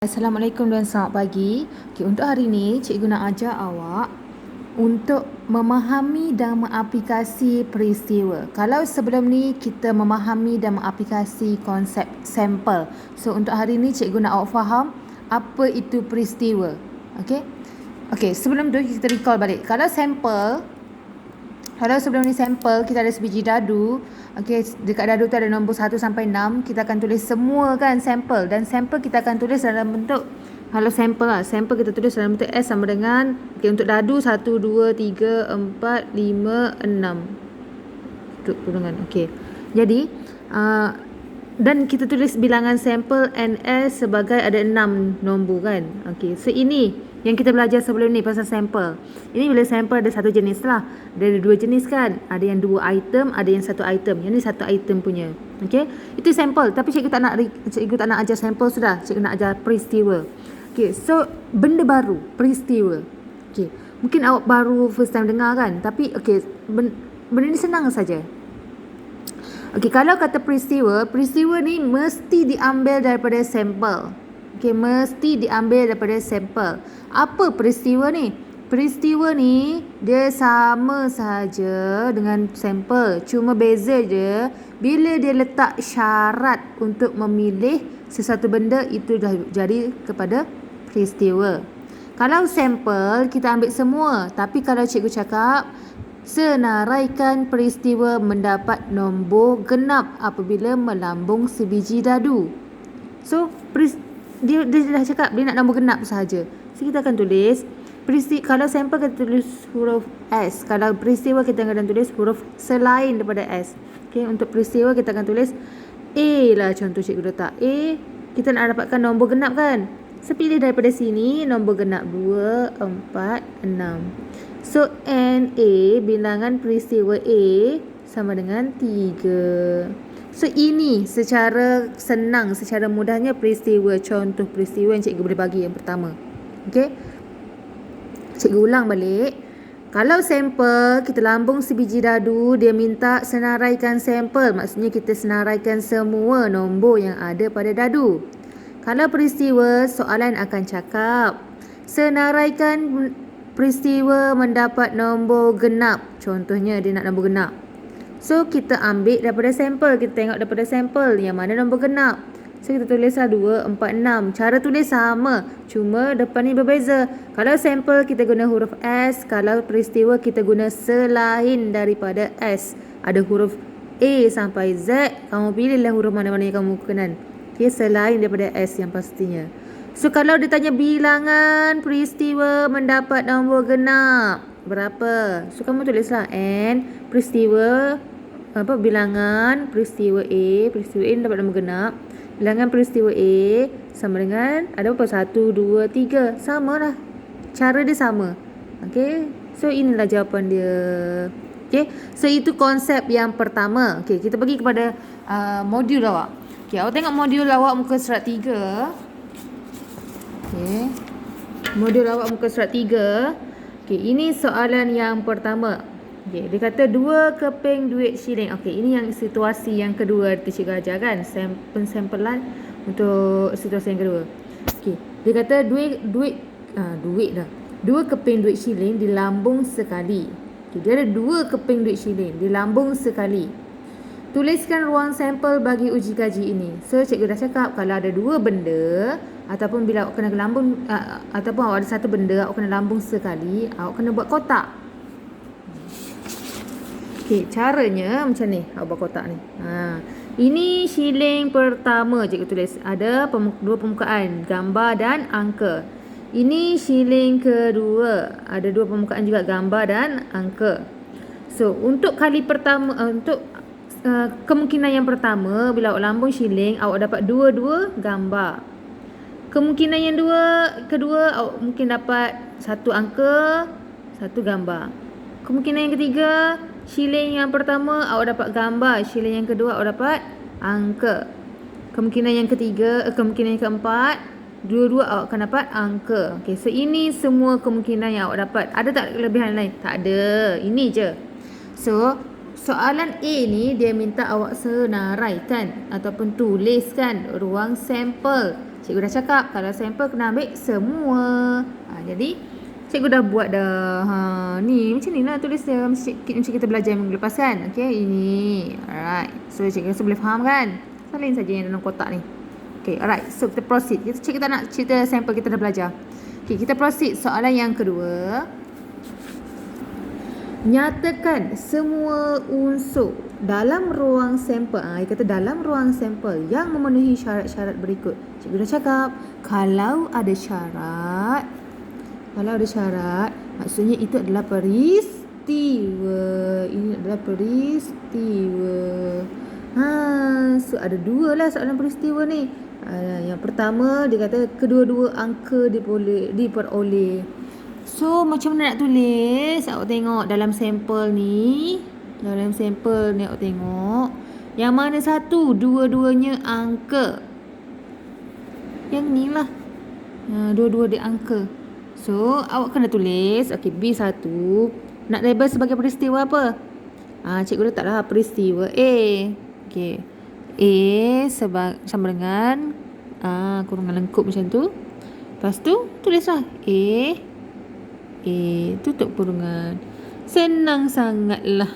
Assalamualaikum dan selamat pagi. Untuk hari ini, cikgu nak ajar awak untuk memahami dan mengaplikasi peristiwa. Kalau sebelum ni kita memahami dan mengaplikasi konsep sampel. So, untuk hari ini cikgu nak awak faham apa itu peristiwa. Okey, sebelum tu kita recall balik. Kalau sebelum ni sampel, kita ada sebiji dadu. Dekat dadu tu ada nombor 1 sampai 6. Kita akan tulis semua kan sampel. Dan sampel kita akan tulis dalam bentuk, kalau sampel lah, sampel kita tulis dalam bentuk S sama dengan, untuk dadu 1, 2, 3, 4, 5, 6. Untuk kurungan. Jadi, dan kita tulis bilangan sampel NS sebagai ada 6 nombor kan. So ini yang kita belajar sebelum ni pasal sampel. Ini bila sampel ada satu jenis lah. Ada dua jenis kan. Ada yang 2 item, ada yang 1 item. Yang ni 1 item punya. Itu sampel. Tapi cikgu tak nak ajar sampel sudah. Cikgu nak ajar peristiwa. So benda baru, peristiwa. Mungkin awak baru first time dengar kan. Tapi benda ni senang saja. Kalau kata peristiwa ni mesti diambil daripada sampel. Mesti diambil daripada sampel. Apa peristiwa ni? Peristiwa ni dia sama saja dengan sampel. Cuma beza je bila dia letak syarat untuk memilih sesuatu benda, itu dah jadi kepada peristiwa. Kalau sampel kita ambil semua. Tapi kalau cikgu cakap senaraikan peristiwa mendapat nombor genap apabila melambung sebiji dadu. So dia dah cakap dia nak nombor genap sahaja. So kita akan tulis kalau sampel kita tulis huruf S. Kalau peristiwa kita akan tulis huruf selain daripada S. Untuk peristiwa kita akan tulis A lah, contoh cikgu letak A. Kita nak dapatkan nombor genap kan. So pilih daripada sini nombor genap 2, 4, 6. So NA, bilangan peristiwa A sama dengan 3. So ini secara senang, secara mudahnya peristiwa. Contoh peristiwa yang cikgu boleh bagi yang pertama. Cikgu ulang balik. Kalau sampel kita lambung sebiji dadu, dia minta senaraikan sampel. Maksudnya kita senaraikan semua nombor yang ada pada dadu. Kalau peristiwa, soalan akan cakap senaraikan peristiwa mendapat nombor genap. Contohnya dia nak nombor genap. So kita ambil daripada sampel. Kita tengok daripada sampel yang mana nombor genap. So kita tulislah 2, 4, 6. Cara tulis sama, cuma depan ni berbeza. Kalau sampel kita guna huruf S. Kalau peristiwa kita guna selain daripada S. Ada huruf A sampai Z. Kamu pilihlah huruf mana-mana yang kamu kenan. Selain daripada S yang pastinya. So kalau dia tanya bilangan peristiwa mendapat nombor genap berapa? So kamu tulislah N peristiwa bilangan peristiwa A mendapat nombor genap. Bilangan peristiwa A sama dengan ada berapa? 1, 2, 3. Samalah. Cara dia sama. So inilah jawapan dia. So itu konsep yang pertama. Kita pergi kepada modul awak. Awak tengok modul awak muka surat 3. Modul awak muka surat 3. Ini soalan yang pertama. Dia kata 2 keping duit shilling. Ini yang situasi yang kedua cikgu ajar kan. Pensampelan untuk situasi yang kedua. Dia kata duit dah. 2 keping duit shilling dilambung sekali. Dia ada 2 keping duit shilling dilambung sekali. Tuliskan ruang sampel bagi uji kaji ini. So cikgu dah cakap kalau ada 2 benda ataupun bila awak kena lambung ataupun awak ada 1 benda awak kena lambung sekali, awak kena buat kotak. Caranya macam ni. Awak buat kotak ni. Ini shilling pertama cikgu tulis. Ada 2 permukaan, gambar dan angka. Ini shilling kedua. Ada 2 permukaan juga, gambar dan angka. So untuk kali pertama, untuk kemungkinan yang pertama, bila awak lambung shilling, awak dapat 2 gambar. Kemungkinan yang kedua, awak mungkin dapat 1 angka, 1 gambar. Kemungkinan yang ketiga, shilling yang pertama awak dapat gambar, shilling yang kedua awak dapat angka. Kemungkinan yang keempat, dua-dua awak akan dapat angka. So ini semua kemungkinan yang awak dapat. Ada tak kelebihan lain? Tak ada. Ini je. So soalan A ni dia minta awak senaraikan ataupun tuliskan ruang sampel. Cikgu dah cakap kalau sampel kena ambil semua. Jadi cikgu dah buat dah. Ni macam ni lah tulis dia macam kita belajar minggu lepas kan. Okay, ini. Alright. So cikgu rasa boleh faham kan? Salin saja yang dalam kotak ni. Okay, alright. So kita proceed. Cikgu tak nak cerita sampel kita dah belajar. Okay, kita proceed soalan yang kedua. Nyatakan semua unsur dalam ruang sampel. Dia kata dalam ruang sampel yang memenuhi syarat-syarat berikut. Cikgu dah cakap kalau ada syarat, maksudnya itu adalah peristiwa. Ini adalah peristiwa. So ada dua lah soalan peristiwa ni. Yang pertama dia kata kedua-dua angka diperoleh. So macam mana nak tulis? Awak tengok dalam sampel ni. Awak tengok. Yang mana satu? Dua-duanya angka. Yang ni lah. Dua-dua dia angka. So awak kena tulis. Okay, B1. Nak label sebagai peristiwa apa? Cikgu letaklah peristiwa A. Okay. A sama dengan kurungan lengkup macam tu. Lepas tu tulislah A tutup kurungan. Senang sangatlah.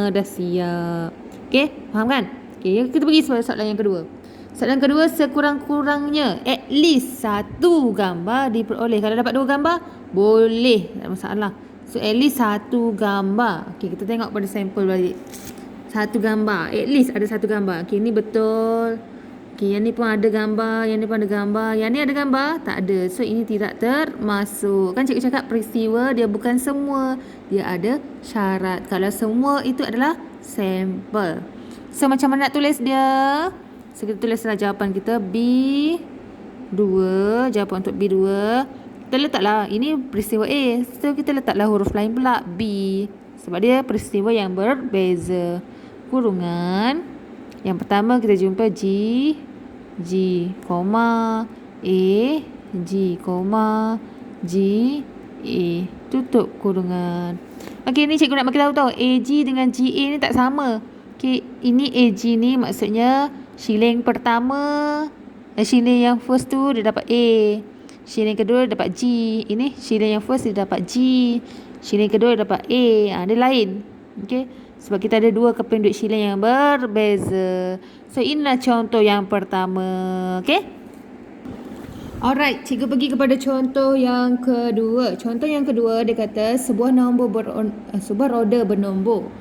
Dah siap. Okay, faham kan? Okay, kita pergi soalan yang kedua. Soalan kedua, sekurang-kurangnya at least satu gambar diperoleh. Kalau dapat dua gambar, boleh, tak masalah. So at least satu gambar. Okay, kita tengok pada sampel balik. Satu gambar, at least ada satu gambar. Okay, ni betul. Okay, yang ni pun ada gambar, yang ni pun ada gambar. Yang ni ada gambar? Tak ada. So ini tidak termasuk. Kan cikgu cakap peristiwa dia bukan semua. Dia ada syarat. Kalau semua itu adalah sampel. So macam mana nak tulis dia? So kita tulislah jawapan kita B2. Jawapan untuk B2. Kita letaklah, ini peristiwa A. So kita letaklah huruf lain pula B. Sebab dia peristiwa yang berbeza. Kurungan. Yang pertama kita jumpa G, koma, A, G, koma, G, A. Tutup kurungan. Okey, ni cikgu nak bagi tahu tau. AG dengan GA ni tak sama. Okey, ini AG ni maksudnya shilling pertama. Shilling yang first tu dia dapat A. Shilling kedua dia dapat G. Ini shilling yang first dia dapat G. Shilling kedua dia dapat A. Dia lain. Okey. Sebab kita ada dua keping duit shilling yang berbeza. So inilah contoh yang pertama. Okay. Alright, cikgu pergi kepada contoh yang kedua. Contoh yang kedua dia kata sebuah roda bernombor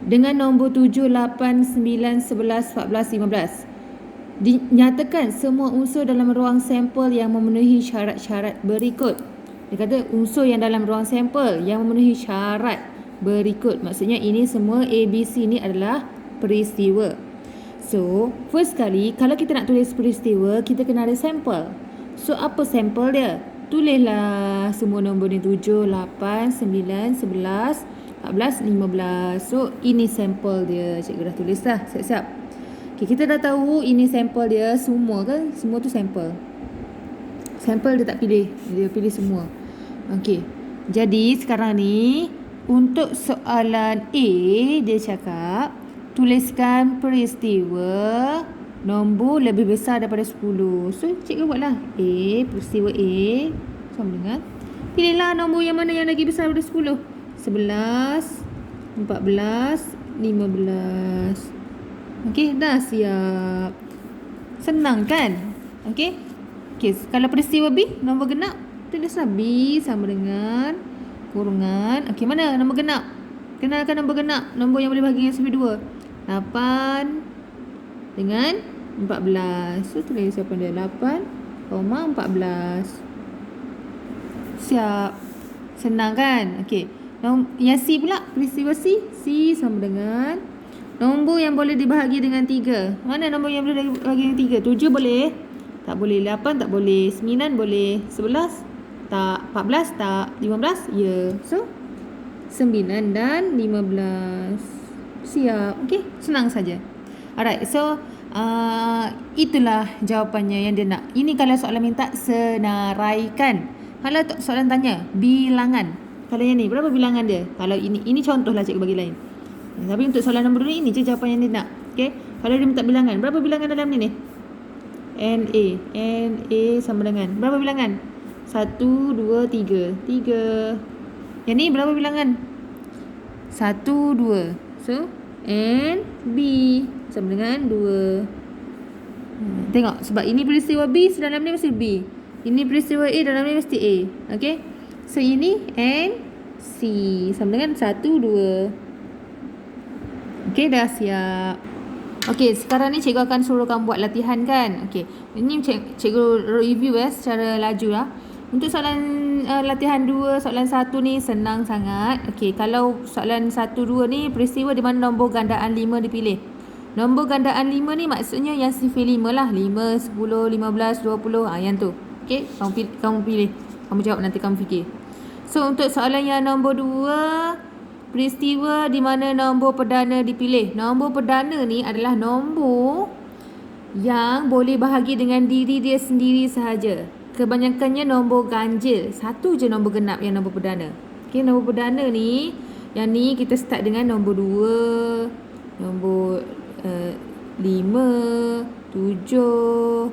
dengan nombor 7, 8, 9, 11, 14, 15. Dinyatakan semua unsur dalam ruang sampel yang memenuhi syarat-syarat berikut. Dia kata unsur yang dalam ruang sampel yang memenuhi syarat berikut. Maksudnya ini semua A, B, C ni adalah peristiwa. So, first kali kalau kita nak tulis peristiwa, kita kena ada sampel. So, apa sampel dia? Tulislah semua nombor ni 7, 8, 9, 11, 14, 15. So, ini sampel dia. Cikgu dah tulis dah. Siap-siap. Okay, kita dah tahu ini sampel dia semua kan? Semua tu sampel. Sampel dia tak pilih. Dia pilih semua. Okay. Jadi, sekarang ni untuk soalan A, dia cakap tuliskan peristiwa nombor lebih besar daripada 10. So cikgu buatlah A, peristiwa A sama dengan, pilihlah nombor yang mana yang lagi besar daripada 10. 11, 14, 15. Okey, dah siap. Senang kan? Okey. Kalau peristiwa B, nombor genap, tulislah B sama dengan kurungan. Okey, mana nombor genap? Kenalkan nombor genap. Nombor yang boleh bahagi dengan 2. 8 dengan 14. So, tulis siapa dia? 8, 14. Siap. Senang kan? Okey. Yang C pula. Peristiwa C. C sama dengan nombor yang boleh dibahagi dengan 3. Mana nombor yang boleh dibahagi dengan 3? 7 boleh? Tak boleh. 8 tak boleh. 9 boleh. 11 tak, 14 tak, 15 ya. So 9 dan 15. Siap. Okey, senang saja. Alright, so itulah jawapannya yang dia nak. Ini kalau soalan minta senaraikan. Kalau soalan tanya bilangan. Kalau yang ni berapa bilangan dia? Kalau ini contohlah cikgu bagi lain. Tapi untuk soalan nombor 2 ini je jawapan yang dia nak. Okey. Kalau dia minta bilangan, berapa bilangan dalam ni? NA sama dengan berapa bilangan? 1, 2, 3. 3. Yang ni berapa bilangan? 1, 2. So NB sama dengan 2. Tengok, sebab ini peristiwa B, dalam ni mesti B. Ini peristiwa A, dalam ni mesti A. Okay, so ini NC sama dengan 1, 2. Okay, dah siap. Okay, sekarang ni cikgu akan suruh kamu buat latihan kan. Okay, ini cikgu review secara laju lah. Untuk soalan latihan 2, soalan 1 ni senang sangat. Okay, kalau soalan 1, 2 ni peristiwa di mana nombor gandaan 5 dipilih. Nombor gandaan 5 ni maksudnya yang sifir 5 lah. 5, 10, 15, 20. Yang tu. Okay, kamu pilih. Kamu jawab, nanti kamu fikir. So, untuk soalan yang nombor 2, peristiwa di mana nombor perdana dipilih. Nombor perdana ni adalah nombor yang boleh bahagi dengan diri dia sendiri sahaja. Kebanyakannya nombor ganjil. Satu je nombor genap yang nombor perdana. Okay, nombor perdana ni, yang ni kita start dengan nombor 2, nombor 5, 7,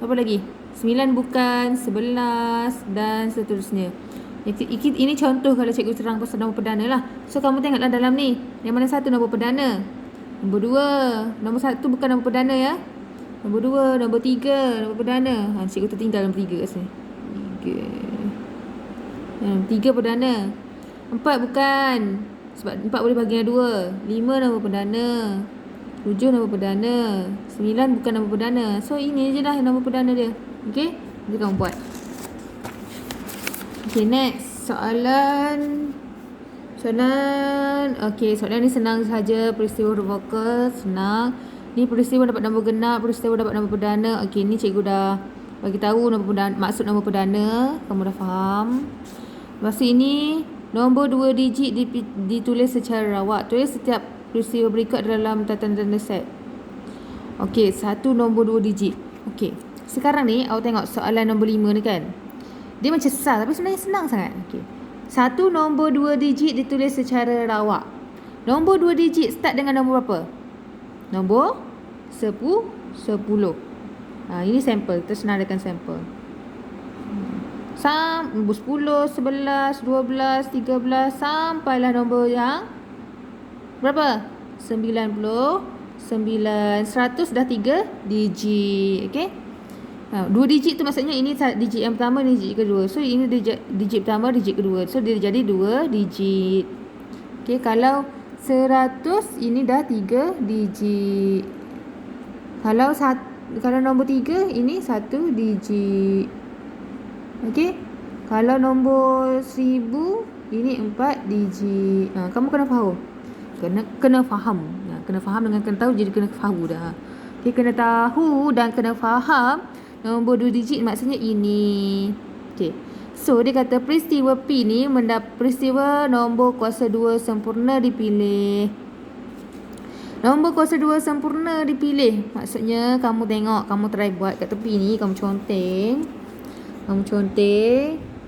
apa lagi? 9 bukan, 11 dan seterusnya. Ini contoh kalau cikgu terang pasal nombor perdana lah. So kamu tengoklah dalam ni, yang mana satu nombor perdana, nombor 2, nombor 1 bukan nombor perdana ya. Nombor 2, nombor 3 nombor perdana. Cikgu tertinggal nombor 3 kat sini. 3 perdana. 4 bukan, sebab 4 boleh bagi dengan 2. 5 nombor perdana. 7 nombor perdana. 9 bukan nombor perdana. So ini je lah nombor perdana dia. Okay, nanti kamu buat. Okay, next soalan. Okay, soalan ni senang saja. Peristiwa huruf vokal senang. Ni peristiwa dapat nombor genap, peristiwa dapat nombor perdana. Okay, ni cikgu dah bagi tahu nombor perdana, maksud nombor perdana. Kamu dah faham. Lepas ini nombor 2 digit ditulis secara rawak. Tulis setiap peristiwa berikut dalam tanda-tanda set. Okey, satu nombor 2 digit. Okey, sekarang ni awak tengok soalan nombor 5 ni kan. Dia macam susah tapi sebenarnya senang sangat. Okey, satu nombor 2 digit ditulis secara rawak. Nombor 2 digit start dengan nombor berapa? Nombor 10. Ini sampel. Kita senaraikan sampel. Nombor 10, 11, 12, 13 sampailah nombor yang berapa? 99. 100 dah 3 digit. Okey. 2 digit tu maksudnya ini digit yang pertama, ni digit kedua. So ini digit pertama, digit kedua. So dia jadi 2 digit. Okey, kalau 100 ini dah 3 digit. Kalau nombor 3 ini 1 digit. Okey. Kalau nombor 1000 ini 4 digit. Kamu kena faham. Kena faham. Kena faham dengan kena tahu, jadi kena tahu dah. Okay, kena tahu dan kena faham. Nombor 2 digit maksudnya ini. Okay, so dia kata peristiwa P ni peristiwa nombor kuasa 2 sempurna dipilih. Nombor kuasa 2 sempurna dipilih maksudnya kamu tengok, kamu try buat kat tepi ni, kamu conteng.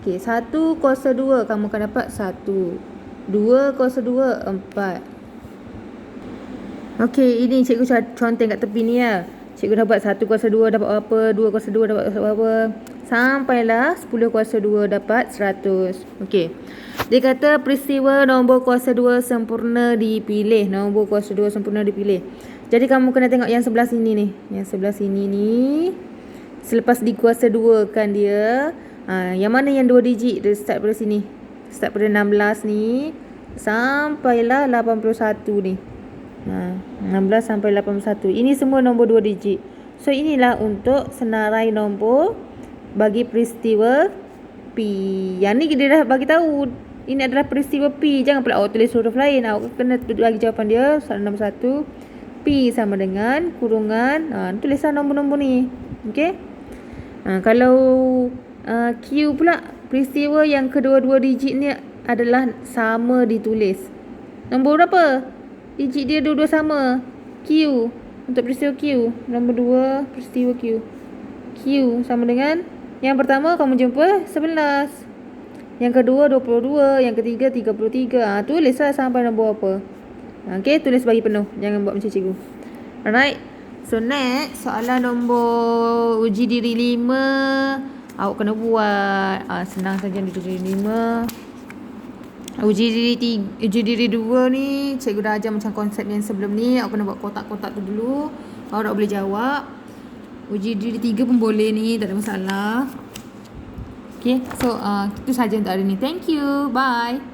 Okay, 1 kuasa 2 kamu akan dapat 1. 2 kuasa 2 4. Okey, ini cikgu conteng kat tepi ni ya. Cikgu dah buat 1 kuasa 2 dapat apa, 2 kuasa 2 dapat apa, sampailah 10 kuasa 2 dapat 100. Okey, dia kata peristiwa nombor kuasa 2 sempurna dipilih. Nombor kuasa 2 sempurna dipilih. Jadi kamu kena tengok yang sebelah sini ni. Yang sebelah sini ni, selepas dikuasa 2 kan dia, yang mana yang 2 digit, dia start pada sini. Start pada 16 ni sampailah 81 ni. 16 sampai 81. Ini semua nombor 2 digit. So inilah untuk senarai nombor bagi peristiwa P. Yang ni dia dah bagi tahu. Ini adalah peristiwa P. Jangan pula awak tulis huruf lain. Awak kena bagi jawapan dia. Soalan nombor 1. P sama dengan kurungan. Tulislah nombor-nombor ni. Okey. Kalau Q pula, peristiwa yang kedua-dua digit ni adalah sama ditulis. Nombor berapa? Digit dia dua-dua sama. Q. Untuk peristiwa Q. Nombor 2 peristiwa Q. Q sama dengan yang pertama kamu jumpa 11. Yang kedua 22. Yang ketiga 33. Tulislah sampai nombor apa. Okey, tulis bagi penuh. Jangan buat macam cikgu. Alright. So next, soalan nombor uji diri 5. Awak kena buat. Senang saja uji diri 5. Uji diri 2 ni, cikgu dah ajar macam konsep yang sebelum ni. Awak kena buat kotak-kotak tu dulu. Baru awak boleh jawab. Uji diri 3 pun boleh ni, tak ada masalah. Okay, so itu saja untuk hari ni. Thank you. Bye.